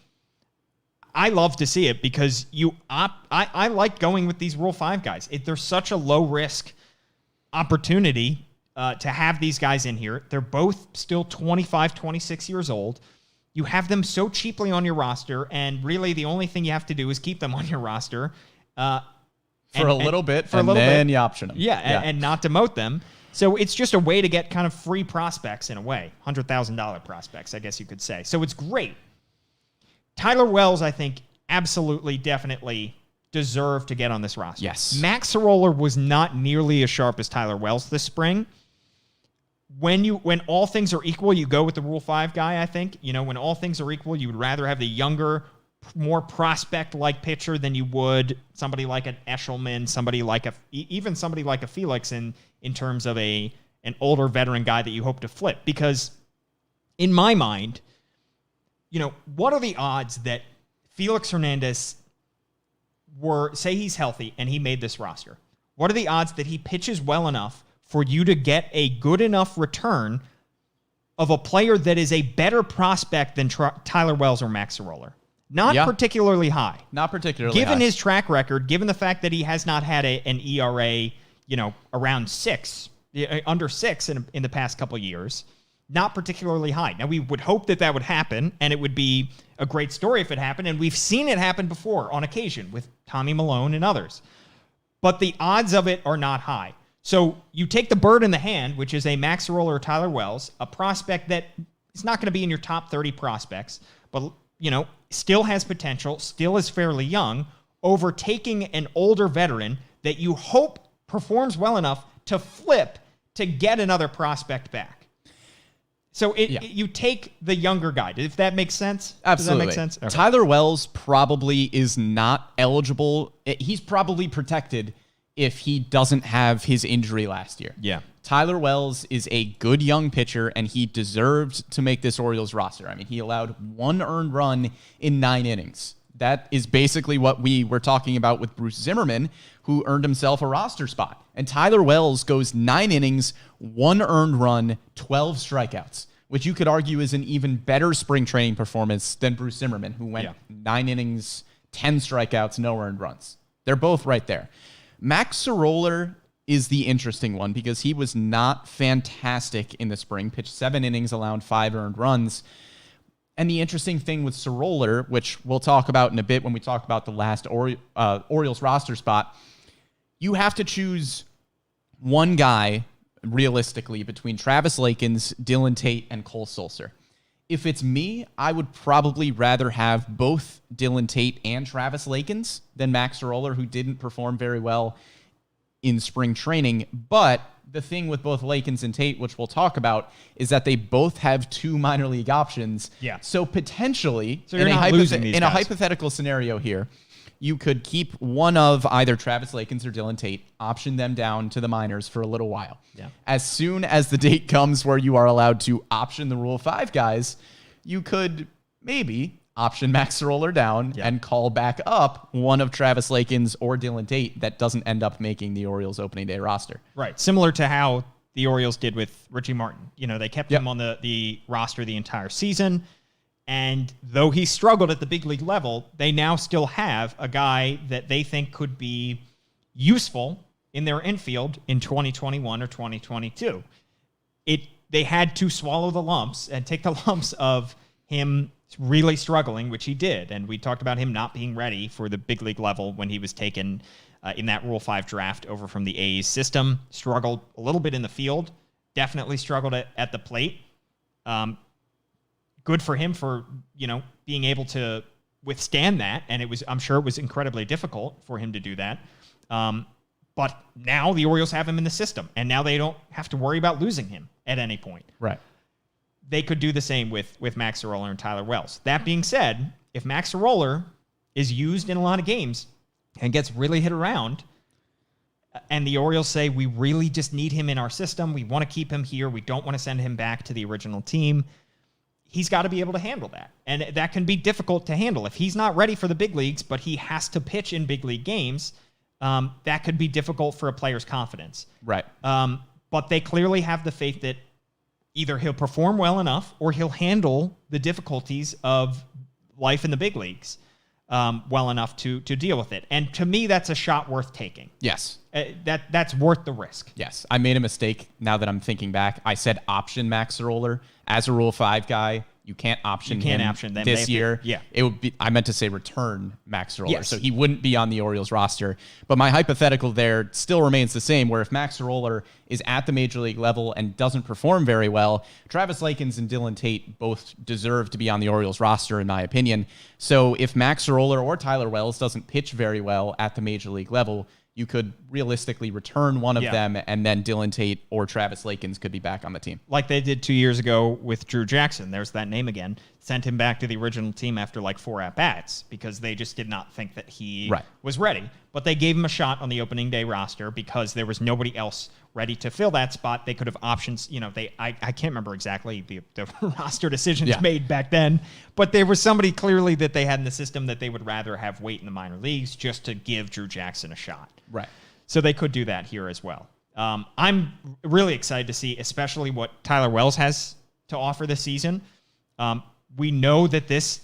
I love to see it because I like going with these Rule 5 guys. There's such a low-risk opportunity to have these guys in here. They're both still 25, 26 years old. You have them so cheaply on your roster, and really the only thing you have to do is keep them on your roster. For a little bit, and then you option them. Yeah, and not demote them. So it's just a way to get kind of free prospects in a way, $100,000 prospects, I guess you could say. So it's great. Tyler Wells, I think, absolutely, definitely deserved to get on this roster. Yes. Max Aroller was not nearly as sharp as Tyler Wells this spring. When all things are equal, you go with the Rule 5 guy, I think. When all things are equal, you would rather have the younger, more prospect-like pitcher than you would somebody like an Eshelman, even somebody like a Felix in terms of an older veteran guy that you hope to flip. Because in my mind, what are the odds that Felix Hernandez say he's healthy and he made this roster? What are the odds that he pitches well enough for you to get a good enough return of a player that is a better prospect than Tyler Wells or Max Aroller? Not particularly high. Not particularly given high. His track record, given the fact that he has not had an ERA, around 6, under 6 in the past couple of years, not particularly high. Now, we would hope that would happen, and it would be a great story if it happened, and we've seen it happen before on occasion with Tommy Malone and others. But the odds of it are not high. So you take the bird in the hand, which is a Max Aroller or Tyler Wells, a prospect that is not going to be in your top 30 prospects, but, still has potential, still is fairly young, overtaking an older veteran that you hope performs well enough to flip to get another prospect back. So you take the younger guy, if that makes sense. Absolutely. Does that make sense? Okay. Tyler Wells probably is not eligible. He's probably protected if he doesn't have his injury last year. Yeah. Tyler Wells is a good young pitcher, and he deserved to make this Orioles roster. I mean, he allowed 1 earned run in 9 innings. That is basically what we were talking about with Bruce Zimmerman, who earned himself a roster spot. And Tyler Wells goes 9 innings, 1 earned run, 12 strikeouts, which you could argue is an even better spring training performance than Bruce Zimmerman, who went 9 innings, 10 strikeouts, no earned runs. They're both right there. Max Aroller is the interesting one because he was not fantastic in the spring, pitched 7 innings, allowed 5 earned runs. And the interesting thing with Aroller, which we'll talk about in a bit when we talk about the last Orioles roster spot, you have to choose one guy realistically between Travis Lakins, Dylan Tate, and Cole Sulser. If it's me, I would probably rather have both Dylan Tate and Travis Lakins than Max Aroller, who didn't perform very well in spring training. But the thing with both Lakins and Tate, which we'll talk about, is that they both have 2 minor league options. Yeah. So potentially, you're not losing these in guys. a hypothetical scenario here, you could keep one of either Travis Lakins or Dylan Tate, option them down to the minors for a little while. Yeah. As soon as the date comes where you are allowed to option the Rule 5 guys, you could maybe option Max Roller down and call back up one of Travis Lakins or Dylan Tate that doesn't end up making the Orioles opening day roster. Right. Similar to how the Orioles did with Richie Martin. They kept him on the roster the entire season. And though he struggled at the big league level, they now still have a guy that they think could be useful in their infield in 2021 or 2022. They had to swallow the lumps and take the lumps of him really struggling, which he did. And we talked about him not being ready for the big league level when he was taken in that Rule 5 draft over from the A's system. Struggled a little bit in the field. Definitely struggled at the plate. Good for him for, being able to withstand that. And I'm sure it was incredibly difficult for him to do that. But now the Orioles have him in the system, and now they don't have to worry about losing him at any point. Right. They could do the same with Max Roller and Tyler Wells. That being said, if Max Roller is used in a lot of games and gets really hit around, and the Orioles say, we really just need him in our system, we want to keep him here, we don't want to send him back to the original team, he's got to be able to handle that. And that can be difficult to handle. If he's not ready for the big leagues, but he has to pitch in big league games, that could be difficult for a player's confidence. Right. But they clearly have the faith that either he'll perform well enough or he'll handle the difficulties of life in the big leagues well enough to deal with it. And to me, that's a shot worth taking. Yes. That's worth the risk. Yes. I made a mistake now that I'm thinking back. I said option Max Roller as a Rule 5 guy. You can't option him them this year. Yeah. It would be, I meant to say return Max Roller. Yes. So he wouldn't be on the Orioles roster. But my hypothetical there still remains the same, where if Max Roller is at the major league level and doesn't perform very well, Travis Lakins and Dylan Tate both deserve to be on the Orioles roster, in my opinion. So if Max Roller or Tyler Wells doesn't pitch very well at the major league level, you could realistically return one of them, and then Dylan Tate or Travis Lakins could be back on the team. Like they did 2 years ago with Drew Jackson. There's that name again. Sent him back to the original team after like 4 at-bats because they just did not think that he was ready. But they gave him a shot on the opening day roster because there was nobody else ready to fill that spot. They could have options. I can't remember exactly the roster decisions made back then, but there was somebody clearly that they had in the system that they would rather have wait in the minor leagues just to give Drew Jackson a shot. Right. So they could do that here as well. I'm really excited to see, especially what Tyler Wells has to offer this season. We know that this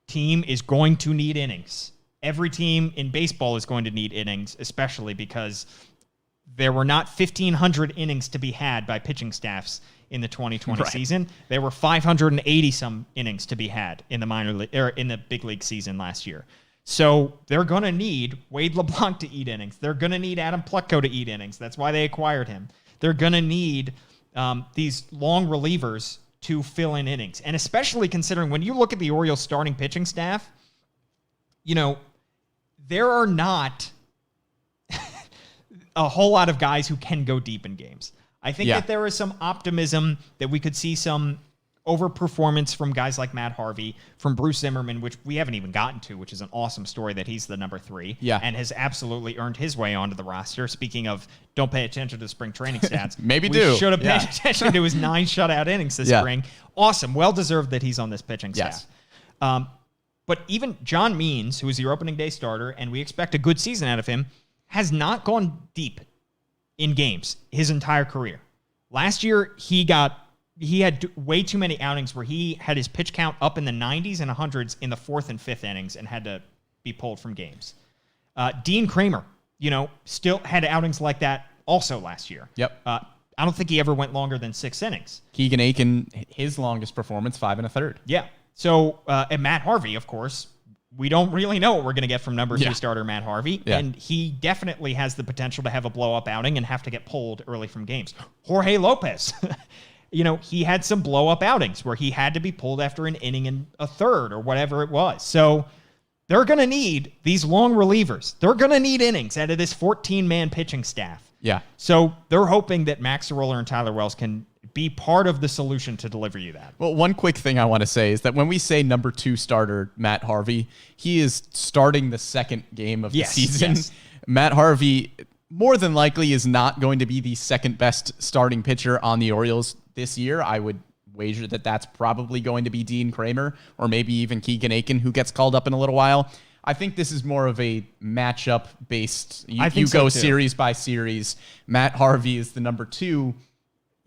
team is going to need innings. Every team in baseball is going to need innings, especially because there were not 1,500 innings to be had by pitching staffs in the 2020 season. There were 580 some innings to be had in the minor league or in the big league season last year. So they're going to need Wade LeBlanc to eat innings. They're going to need Adam Plutko to eat innings. That's why they acquired him. They're going to need these long relievers to fill in innings. And especially considering when you look at the Orioles starting pitching staff, there are not a whole lot of guys who can go deep in games. I think that there is some optimism that we could see some overperformance from guys like Matt Harvey, from Bruce Zimmerman, which we haven't even gotten to, which is an awesome story that he's the number 3 and has absolutely earned his way onto the roster. Speaking of, don't pay attention to spring training stats. We should have paid attention to his 9 shutout innings this spring. Awesome. Well-deserved that he's on this pitching staff. But even John Means, who is your opening day starter, and we expect a good season out of him, has not gone deep in games his entire career. Last year, he had way too many outings where he had his pitch count up in the 90s and 100s in the 4th and 5th innings and had to be pulled from games. Dean Kramer, still had outings like that also last year. Yep. I don't think he ever went longer than 6 innings. Keegan Aiken, his longest performance, 5 1/3. Yeah. So, and Matt Harvey, of course, we don't really know what we're going to get from number 3 starter Matt Harvey. Yeah. And he definitely has the potential to have a blow-up outing and have to get pulled early from games. Jorge Lopez, he had some blow-up outings where he had to be pulled after an inning and a third or whatever it was. So they're going to need these long relievers. They're going to need innings out of this 14-man pitching staff. Yeah. So they're hoping that Max Sorolla and Tyler Wells can be part of the solution to deliver you that. Well, one quick thing I want to say is that when we say number 2 starter Matt Harvey, he is starting the second game of the season. Yes. Matt Harvey more than likely is not going to be the second best starting pitcher on the Orioles this year. I would wager that that's probably going to be Dean Kramer or maybe even Keegan Aiken, who gets called up in a little while. I think this is more of a matchup based. You so go too. series by series. Matt Harvey is the number 2.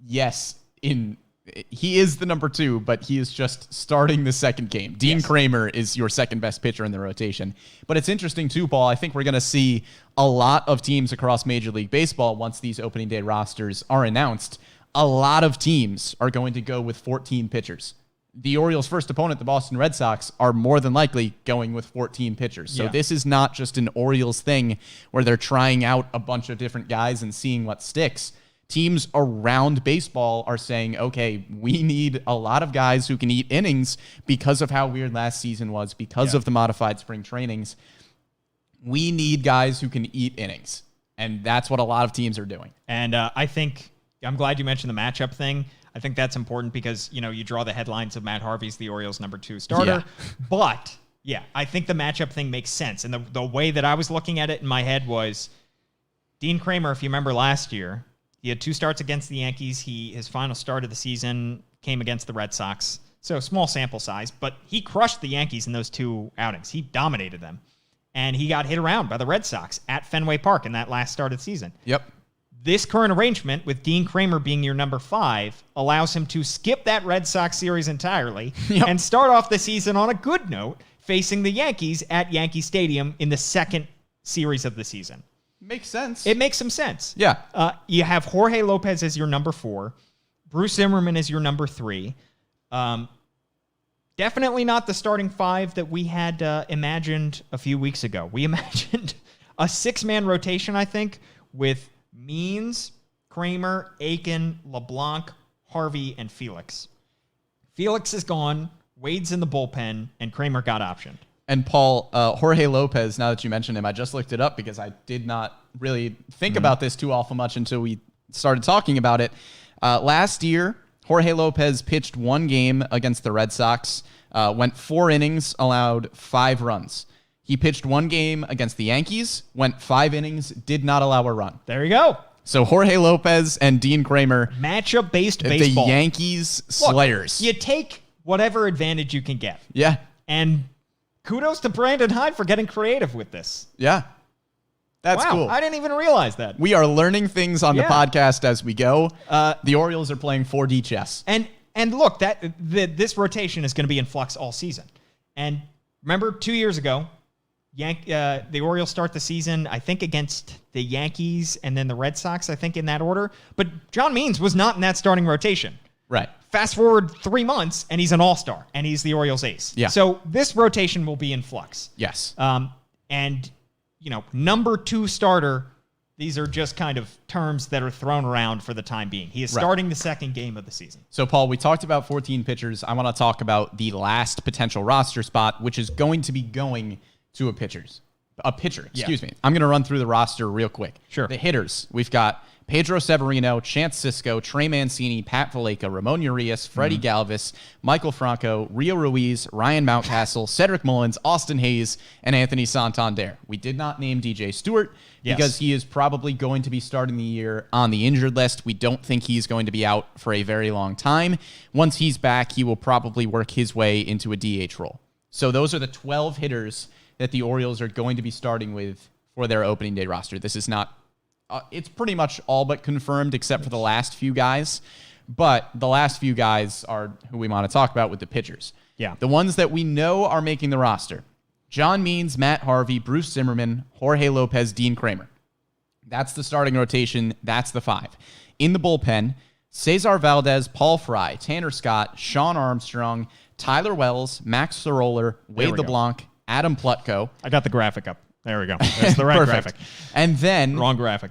Yes, he is the number 2, but he is just starting the second game. Dean Kramer is your second best pitcher in the rotation. But it's interesting too, Paul. I think we're going to see a lot of teams across Major League Baseball once these opening day rosters are announced. A lot of teams are going to go with 14 pitchers. The Orioles' first opponent, the Boston Red Sox, are more than likely going with 14 pitchers. So this is not just an Orioles thing where they're trying out a bunch of different guys and seeing what sticks. Teams around baseball are saying, okay, we need a lot of guys who can eat innings because of how weird last season was, because of the modified spring trainings. We need guys who can eat innings. And that's what a lot of teams are doing. And I think, I'm glad you mentioned the matchup thing. I think that's important because, you draw the headlines of Matt Harvey's the Orioles' number 2 starter. Yeah. But, I think the matchup thing makes sense. And the way that I was looking at it in my head was Dean Kramer, if you remember last year, he had 2 starts against the Yankees. His final start of the season came against the Red Sox. So small sample size, but he crushed the Yankees in those 2 outings. He dominated them. And he got hit around by the Red Sox at Fenway Park in that last start of the season. Yep. This current arrangement with Dean Kramer being your number 5 allows him to skip that Red Sox series entirely and start off the season on a good note, facing the Yankees at Yankee Stadium in the second series of the season. Makes sense. It makes some sense. Yeah. You have Jorge Lopez as your number 4. Bruce Zimmerman as your number 3. Definitely not the starting 5 that we had imagined a few weeks ago. We imagined a 6-man rotation, I think, with Means, Kramer, Aiken, LeBlanc, Harvey, and Felix. Felix is gone. Wade's in the bullpen, and Kramer got optioned. And Paul, Jorge Lopez, now that you mentioned him, I just looked it up because I did not really think about this too awful much until we started talking about it. Last year, Jorge Lopez pitched 1 game against the Red Sox, went 4 innings, allowed 5 runs. He pitched 1 game against the Yankees, went 5 innings, did not allow a run. There you go. So Jorge Lopez and Dean Kramer. Matchup-based baseball. The Yankees slayers. Look, you take whatever advantage you can get. Yeah. And kudos to Brandon Hyde for getting creative with this. Yeah. That's cool. I didn't even realize that. We are learning things on the podcast as we go. The Orioles are playing 4D chess. And look, this rotation is going to be in flux all season. And remember 2 years ago, the Orioles start the season, I think, against the Yankees and then the Red Sox, I think, in that order. But John Means was not in that starting rotation. Right. Fast forward 3 months, and he's an all-star, and he's the Orioles' ace. Yeah. So this rotation will be in flux. Yes. And, number 2 starter, these are just kind of terms that are thrown around for the time being. He is starting the second game of the season. So, Paul, we talked about 14 pitchers. I want to talk about the last potential roster spot, which is going to be going to a pitcher. Excuse me. I'm going to run through the roster real quick. Sure. The hitters, we've got Pedro Severino, Chance Sisco, Trey Mancini, Pat Valleca, Ramon Urias, Freddie Galvis, Michael Franco, Rio Ruiz, Ryan Mountcastle, Cedric Mullins, Austin Hayes, and Anthony Santander. We did not name DJ Stewart because he is probably going to be starting the year on the injured list. We don't think he's going to be out for a very long time. Once he's back, he will probably work his way into a DH role. So those are the 12 hitters that the Orioles are going to be starting with for their opening day roster. This is not, it's pretty much all but confirmed except for the last few guys, but the last few guys are who we want to talk about with the pitchers. Yeah. The ones that we know are making the roster: John Means, Matt Harvey, Bruce Zimmerman, Jorge Lopez, Dean Kramer. That's the starting rotation. That's the 5. In the bullpen, Cesar Valdez, Paul Fry, Tanner Scott, Sean Armstrong, Tyler Wells, Max Sorolla, Wade LeBlanc, Adam Plutko. I got the graphic up. There we go. That's the right graphic. And then... Wrong graphic.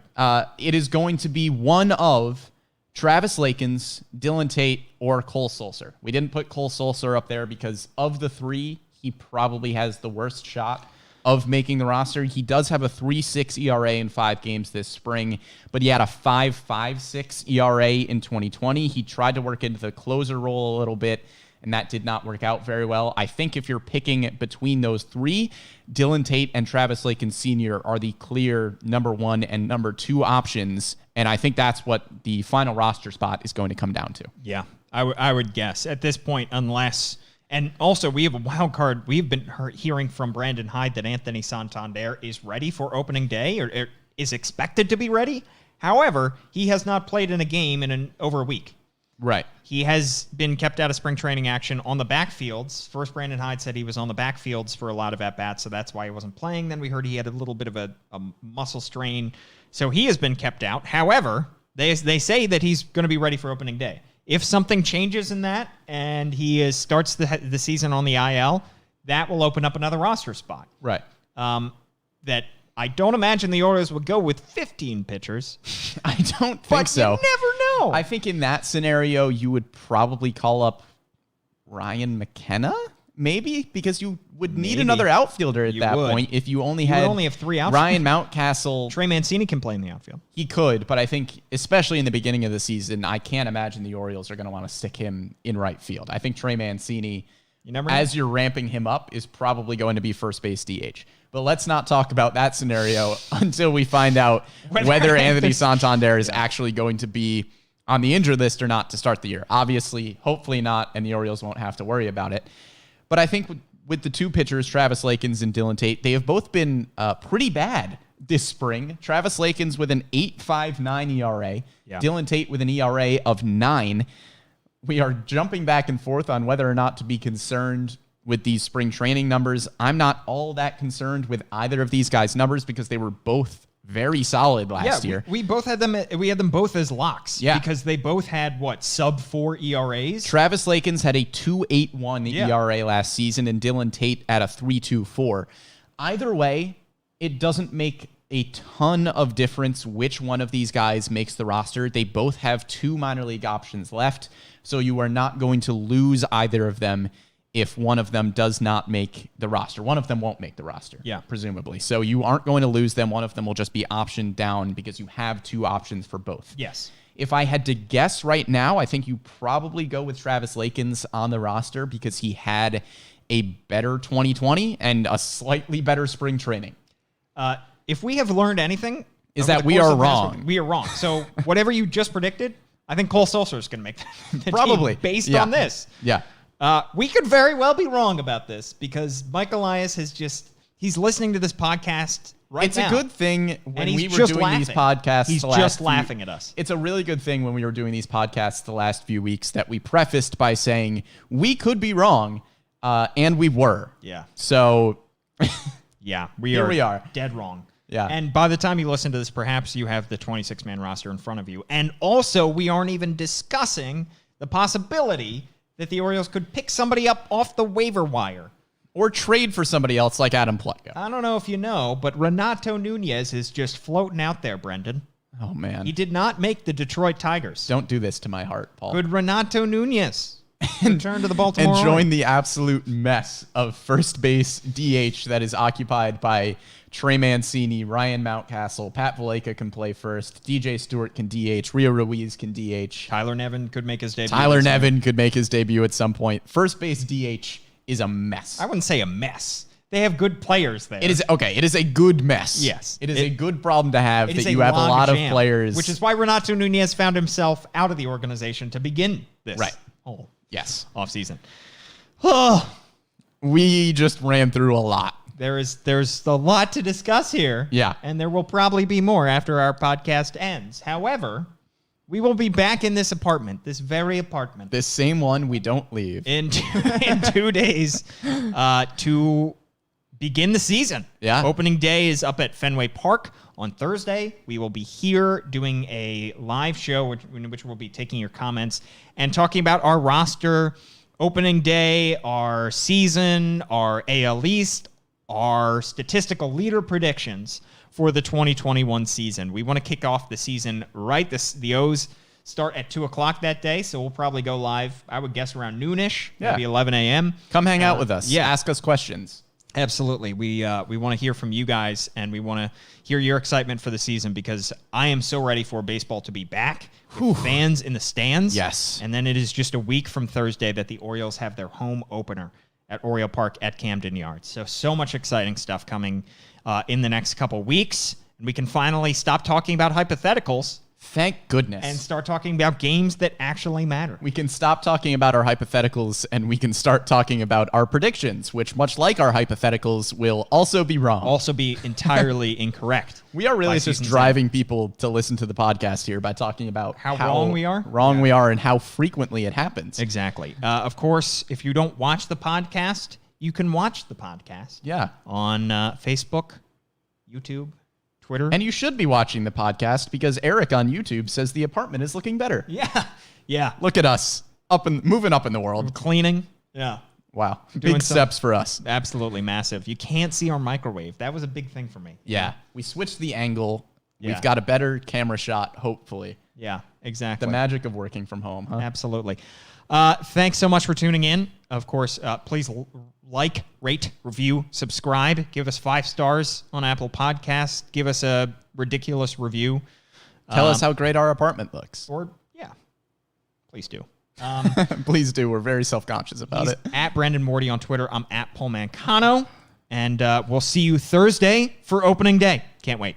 It is going to be one of Travis Lakins, Dylan Tate, or Cole Sulser. We didn't put Cole Sulser up there because of the 3, he probably has the worst shot of making the roster. He does have a 3.6 ERA in 5 games this spring, but he had a 5.56 ERA in 2020. He tried to work into the closer role a little bit, and that did not work out very well. I think if you're picking between those three, Dylan Tate and Travis Lakins Sr. are the clear number 1 and number 2 options, and I think that's what the final roster spot is going to come down to. Yeah, I would guess at this point, unless... And also, we have a wild card. We've been hearing from Brandon Hyde that Anthony Santander is ready for opening day or is expected to be ready. However, he has not played in a game in over a week. Right. He has been kept out of spring training action on the backfields. First, Brandon Hyde said he was on the backfields for a lot of at-bats, so that's why he wasn't playing. Then we heard he had a little bit of a muscle strain, so he has been kept out. However, they say that he's going to be ready for opening day. If something changes in that and he starts the season on the IL, that will open up another roster spot. Right. That I don't imagine the Orioles would go with 15 pitchers. I don't think so. But you never know. I think in that scenario, you would probably call up Ryan McKenna, maybe, because you would need another outfielder at that point if you only had only have 3 outfielders. Ryan Mountcastle. Trey Mancini can play in the outfield. He could, but I think, especially in the beginning of the season, I can't imagine the Orioles are going to want to stick him in right field. I think Trey Mancini, as you're ramping him up, is probably going to be first base DH. But let's not talk about that scenario until we find out whether Anthony Santander is actually going to be on the injured list or not to start the year. Obviously, hopefully not, and the Orioles won't have to worry about it. But I think with the 2 pitchers, Travis Lakins and Dylan Tate, they have both been pretty bad this spring. Travis Lakins with an 8.59 ERA, Dylan Tate with an ERA of 9. We are jumping back and forth on whether or not to be concerned with these spring training numbers. I'm not all that concerned with either of these guys' numbers because they were both very solid last year. We both had them. We had them both as locks. Yeah, because they both had sub 4 ERAs. Travis Lakins had a 2.81 ERA last season, and Dylan Tate at a 3.24. Either way, it doesn't make a ton of difference which one of these guys makes the roster. They both have 2 minor league options left, so you are not going to lose either of them if one of them does not make the roster. One of them won't make the roster, presumably. So you aren't going to lose them. One of them will just be optioned down because you have 2 options for both. Yes. If I had to guess right now, I think you probably go with Travis Lakins on the roster because he had a better 2020 and a slightly better spring training. If we have learned anything... is that we are wrong. We are wrong. So whatever you just predicted, I think Cole Sulser is going to make the probably team based on this. Yeah. We could very well be wrong about this because Mike Elias he's listening to this podcast right now. It's a good thing when we were doing these podcasts. He's just laughing at us. It's a really good thing when we were doing these podcasts the last few weeks that we prefaced by saying we could be wrong, and we were. Yeah. So, yeah, we are dead wrong. Yeah. And by the time you listen to this, perhaps you have the 26-man roster in front of you. And also, we aren't even discussing the possibility that the Orioles could pick somebody up off the waiver wire. Or trade for somebody else like Adam Plutko. I don't know if you know, but Renato Nunez is just floating out there, Brendan. Oh, man. He did not make the Detroit Tigers. Don't do this to my heart, Paul. Could Renato Nunez return to the Baltimore and join the absolute mess of first base DH that is occupied by Trey Mancini, Ryan Mountcastle, Pat Valaika can play first, DJ Stewart can DH, Rio Ruiz can DH. Tyler Nevin could make his debut. Tyler Nevin could make his debut at some point. First base DH is a mess. I wouldn't say a mess. They have good players there. It is okay. It is a good mess. Yes. It is a good problem to have that you have a lot of players. Which is why Renato Nunez found himself out of the organization to begin this. Right. Oh, yes. Offseason. We just ran through a lot. There's a lot to discuss here. Yeah. And there will probably be more after our podcast ends. However, we will be back in this apartment, this very apartment. This same one we don't leave. In 2 days to begin the season. Yeah. Opening day is up at Fenway Park on Thursday. We will be here doing a live show in which we'll be taking your comments and talking about our roster, opening day, our season, our AL East, our statistical leader predictions for the 2021 season. We want to kick off the season right. The O's start at 2 o'clock that day, so we'll probably go live, I would guess, around noonish, maybe 11 a.m. Come hang out with us. Yeah. Ask us questions. Absolutely. We want to hear from you guys, and we want to hear your excitement for the season, because I am so ready for baseball to be back with fans in the stands. Yes. And then it is just a week from Thursday that the Orioles have their home opener at Oriole Park at Camden Yards. So much exciting stuff coming in the next couple weeks. And we can finally stop talking about hypotheticals. Thank goodness. And start talking about games that actually matter. We can stop talking about our hypotheticals, and we can start talking about our predictions, which, much like our hypotheticals, will also be wrong. Also be entirely incorrect. We are really just driving people to listen to the podcast here by talking about how wrong we are. We are and how frequently it happens. Exactly. Of course, if you don't watch the podcast, you can watch the podcast. Yeah. On Facebook, YouTube, Twitter. And you should be watching the podcast, because Eric on YouTube says the apartment is looking better. Yeah. Look at us moving up in the world. We're cleaning. Yeah. Wow. Big steps for us. Absolutely massive. You can't see our microwave. That was a big thing for me. Yeah. We switched the angle. Yeah. We've got a better camera shot, hopefully. Yeah, exactly. The magic of working from home, huh? Absolutely. Thanks so much for tuning in. Of course, please like, rate, review, subscribe. Give us 5 stars on Apple Podcasts. Give us a ridiculous review. Tell us how great our apartment looks. Please do. Please do. We're very self-conscious about it. At Brandon Morty on Twitter. I'm at Paul Mancano. And we'll see you Thursday for opening day. Can't wait.